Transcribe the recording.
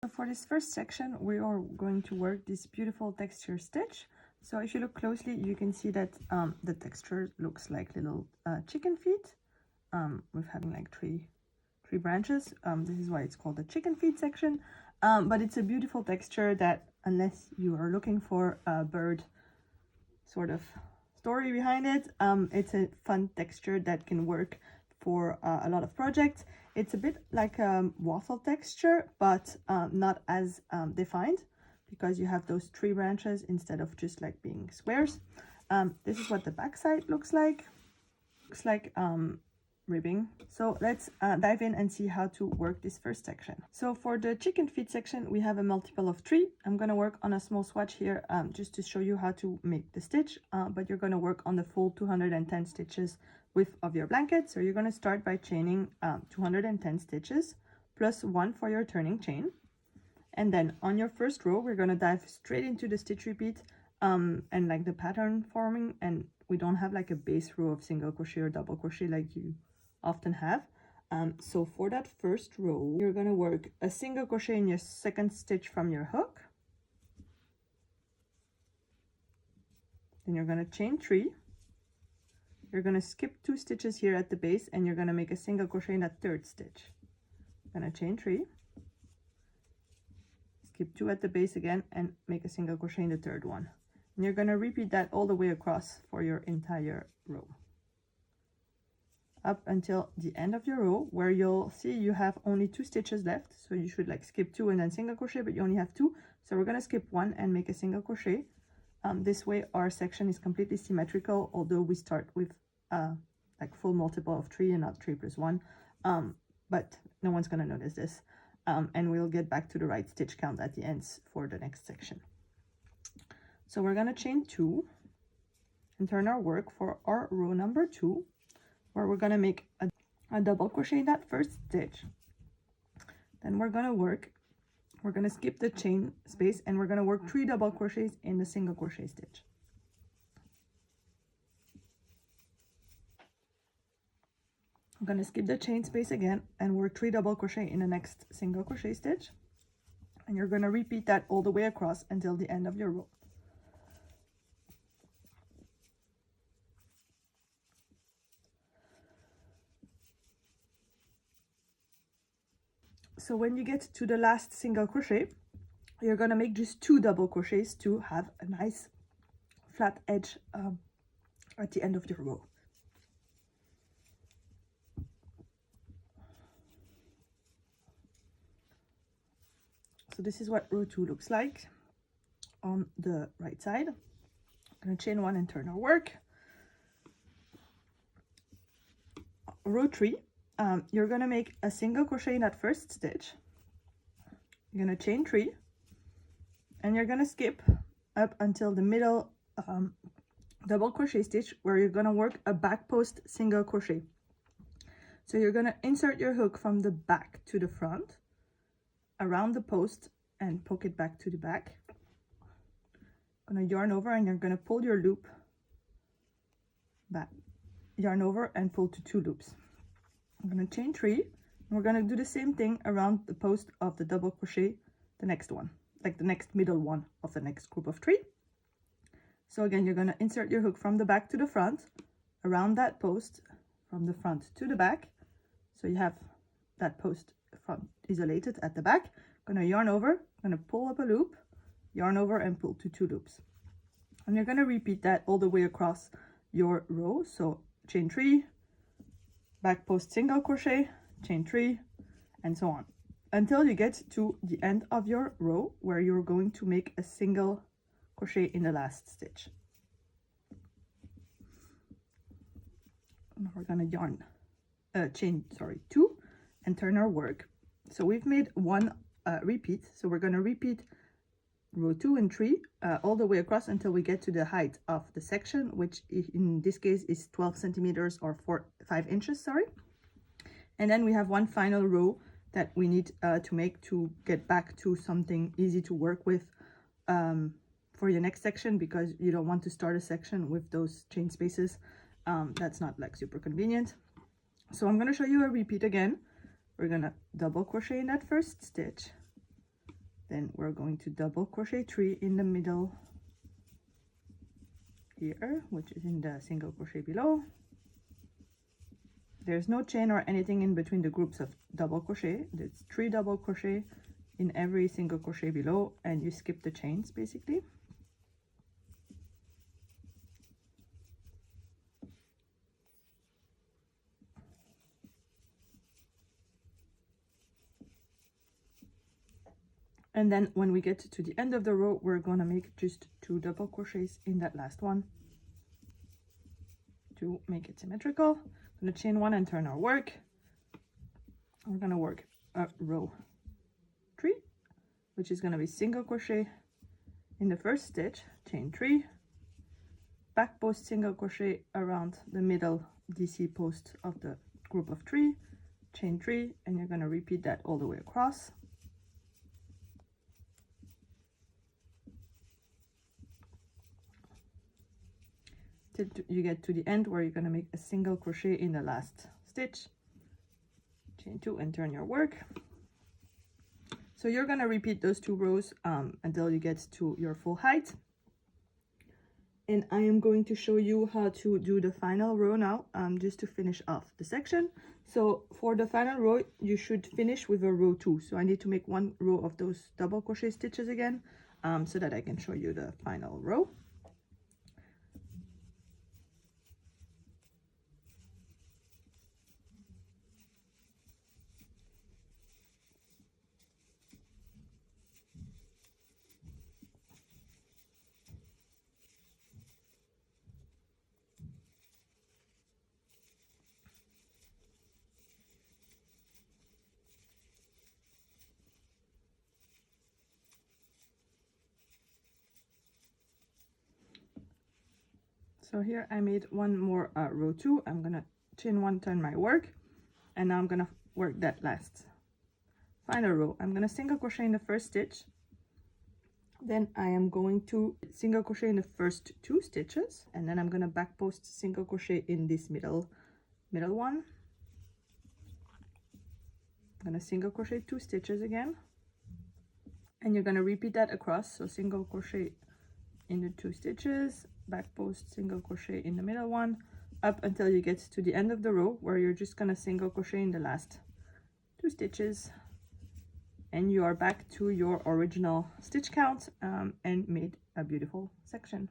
So for this first section, we are going to work this beautiful texture stitch. So if you look closely, you can see that the texture looks like little chicken feet with having like three branches. This is why it's called the chicken feet section. But it's a beautiful texture that, unless you are looking for a bird sort of story behind it, it's a fun texture that can work for a lot of projects. It's a bit like a waffle texture, but not as defined, because you have those three branches instead of just like being squares. This is what the back side looks like. Looks like ribbing. So let's dive in and see how to work this first section. So for the chicken feet section, we have a multiple of 3. I'm going to work on a small swatch here just to show you how to make the stitch, but you're going to work on the full 210 stitches width of your blanket. So you're going to start by chaining 210 stitches plus 1 for your turning chain. And then on your first row, we're going to dive straight into the stitch repeat and like the pattern forming, and we don't have like a base row of single crochet or double crochet like you often have. So for that first row, you're going to work a single crochet in your second stitch from your hook. Then you're going to chain 3. You're going to skip 2 stitches here at the base, and you're going to make a single crochet in that third stitch. You're going to chain 3, skip 2 at the base again, and make a single crochet in the third one. And you're going to repeat that all the way across for your entire row, up until the end of your row, where you'll see you have only 2 stitches left. So you should like skip 2 and then single crochet, but you only have 2. So we're going to skip 1 and make a single crochet. This way our section is completely symmetrical, although we start with like full multiple of 3 and not 3 plus 1. But no one's going to notice this. And we'll get back to the right stitch count at the ends for the next section. So we're going to chain 2 and turn our work for our row number 2, where we're going to make a double crochet in that first stitch. Then we're going to skip the chain space, and we're going to work 3 double crochets in the single crochet stitch. I'm going to skip the chain space again and work 3 double crochet in the next single crochet stitch. And you're going to repeat that all the way across until the end of your row. So when you get to the last single crochet, you're going to make just 2 double crochets to have a nice flat edge at the end of your row. So this is what row 2 looks like on the right side. I'm going to chain 1 and turn our work. Row 3, you're going to make a single crochet in that first stitch. You're going to chain 3, and you're going to skip up until the middle double crochet stitch, where you're going to work a back post single crochet. So you're going to insert your hook from the back to the front around the post and poke it back to the back. Going to yarn over, and you're going to pull your loop back, yarn over and pull to 2 loops. I'm going to chain 3, and we're going to do the same thing around the post of the double crochet, the next one, like the next middle one of the next group of 3. So again, you're going to insert your hook from the back to the front around that post, from the front to the back. So you have that post front isolated at the back. Going to yarn over, going to pull up a loop, yarn over and pull to 2 loops. And you're going to repeat that all the way across your row. So chain 3, back post single crochet, chain 3, and so on, until you get to the end of your row, where you're going to make a single crochet in the last stitch. Now we're going to chain 2 and turn our work. So we've made 1 repeat, so we're going to repeat row 2 and 3 all the way across until we get to the height of the section, which in this case is 12 centimeters or 5 inches, sorry. And then we have 1 final row that we need to make to get back to something easy to work with for your next section, because you don't want to start a section with those chain spaces. That's not like super convenient. So I'm going to show you a repeat again. We're going to double crochet in that first stitch, Then we're going to double crochet 3 in the middle here, which is in the single crochet below. There's no chain or anything in between the groups of double crochet. There's 3 double crochet in every single crochet below, and you skip the chains basically. And then when we get to the end of the row, we're gonna make just 2 double crochets in that last one to make it symmetrical. I'm gonna chain 1 and turn our work. We're gonna work a row 3, which is gonna be single crochet in the first stitch, chain 3, back post single crochet around the middle DC post of the group of 3, chain 3, and you're gonna repeat that all the way across. Till you get to the end where you're going to make a single crochet in the last stitch, chain 2 and turn your work. So you're going to repeat those 2 rows until you get to your full height, and I am going to show you how to do the final row now, just to finish off the section. So for the final row you should finish with a row 2, so I need to make 1 row of those double crochet stitches again, so that I can show you the final row. So here I made 1 more row 2. I'm gonna chain 1, turn my work, and now I'm gonna work that last final row. I'm gonna single crochet in the first stitch, then I am going to single crochet in the first 2 stitches, and then I'm gonna back post single crochet in this middle one. I'm gonna single crochet 2 stitches again, and you're gonna repeat that across. So single crochet in the 2 stitches, back post single crochet in the middle one, up until you get to the end of the row where you're just gonna single crochet in the last 2 stitches, and you are back to your original stitch count and made a beautiful section.